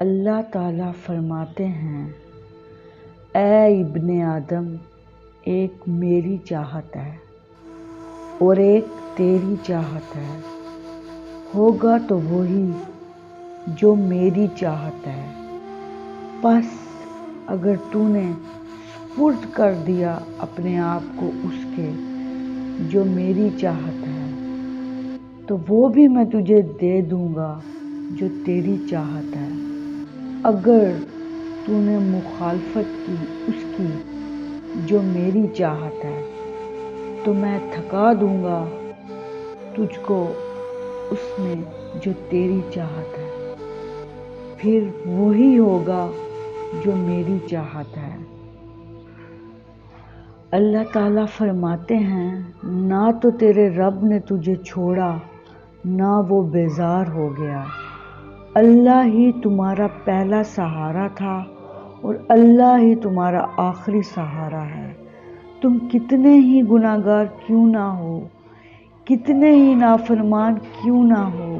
اللہ تعالیٰ فرماتے ہیں، اے ابن آدم، ایک میری چاہت ہے اور ایک تیری چاہت ہے، ہوگا تو وہی جو میری چاہت ہے۔ پس اگر تو نے سپرد کر دیا اپنے آپ کو اس کے جو میری چاہت ہے، تو وہ بھی میں تجھے دے دوں گا جو تیری چاہت ہے۔ اگر تو نے مخالفت کی اس کی جو میری چاہت ہے، تو میں تھکا دوں گا تجھ کو اس میں جو تیری چاہت ہے، پھر وہی ہوگا جو میری چاہت ہے۔ اللہ تعالیٰ فرماتے ہیں، نہ تو تیرے رب نے تجھے چھوڑا نہ وہ بیزار ہو گیا۔ اللہ ہی تمہارا پہلا سہارا تھا اور اللہ ہی تمہارا آخری سہارا ہے۔ تم کتنے ہی گناہگار کیوں نہ ہو، کتنے ہی نافرمان کیوں نہ ہو،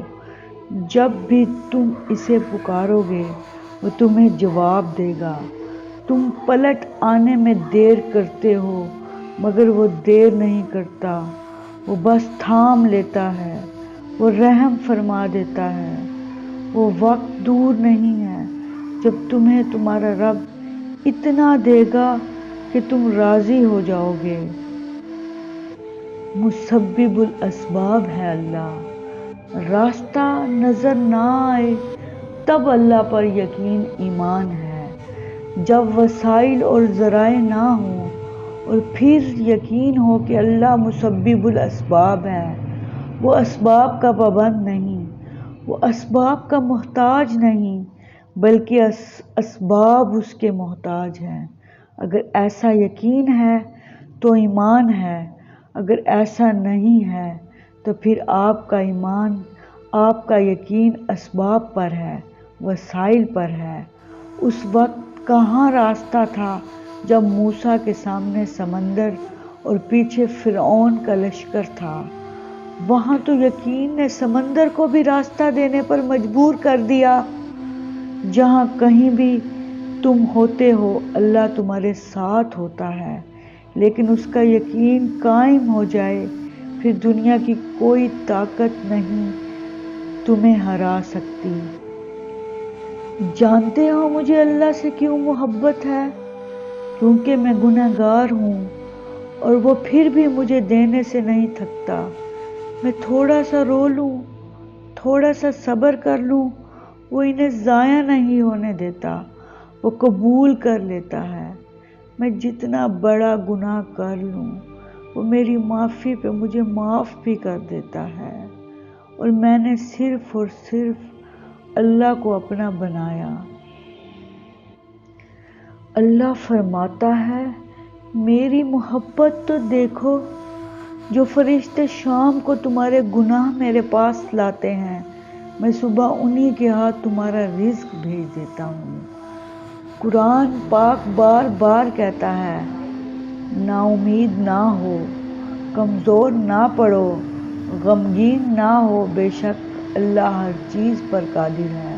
جب بھی تم اسے پکارو گے وہ تمہیں جواب دے گا۔ تم پلٹ آنے میں دیر کرتے ہو مگر وہ دیر نہیں کرتا، وہ بس تھام لیتا ہے، وہ رحم فرما دیتا ہے۔ وہ وقت دور نہیں ہے جب تمہیں تمہارا رب اتنا دے گا کہ تم راضی ہو جاؤ گے۔ مسبب الاسباب ہے اللہ، راستہ نظر نہ آئے تب اللہ پر یقین ایمان ہے۔ جب وسائل اور ذرائع نہ ہوں اور پھر یقین ہو کہ اللہ مسبب الاسباب ہے، وہ اسباب کا پابند نہیں، وہ اسباب کا محتاج نہیں، بلکہ اسباب اس کے محتاج ہیں۔ اگر ایسا یقین ہے تو ایمان ہے، اگر ایسا نہیں ہے تو پھر آپ کا ایمان، آپ کا یقین اسباب پر ہے، وسائل پر ہے۔ اس وقت کہاں راستہ تھا جب موسیٰ کے سامنے سمندر اور پیچھے فرعون کا لشکر تھا؟ وہاں تو یقین نے سمندر کو بھی راستہ دینے پر مجبور کر دیا۔ جہاں کہیں بھی تم ہوتے ہو اللہ تمہارے ساتھ ہوتا ہے، لیکن اس کا یقین قائم ہو جائے، پھر دنیا کی کوئی طاقت نہیں تمہیں ہرا سکتی۔ جانتے ہو مجھے اللہ سے کیوں محبت ہے؟ کیونکہ میں گنہگار ہوں اور وہ پھر بھی مجھے دینے سے نہیں تھکتا۔ میں تھوڑا سا رو لوں، تھوڑا سا صبر کر لوں، وہ انہیں ضائع نہیں ہونے دیتا، وہ قبول کر لیتا ہے۔ میں جتنا بڑا گناہ کر لوں وہ میری معافی پہ مجھے معاف بھی کر دیتا ہے، اور میں نے صرف اور صرف اللہ کو اپنا بنایا۔ اللہ فرماتا ہے، میری محبت تو دیکھو، جو فرشتے شام کو تمہارے گناہ میرے پاس لاتے ہیں، میں صبح انہی کے ہاتھ تمہارا رزق بھیج دیتا ہوں۔ قرآن پاک بار بار کہتا ہے، نا امید نہ ہو، کمزور نہ پڑو، غمگین نہ ہو، بے شک اللہ ہر چیز پر قادر ہے۔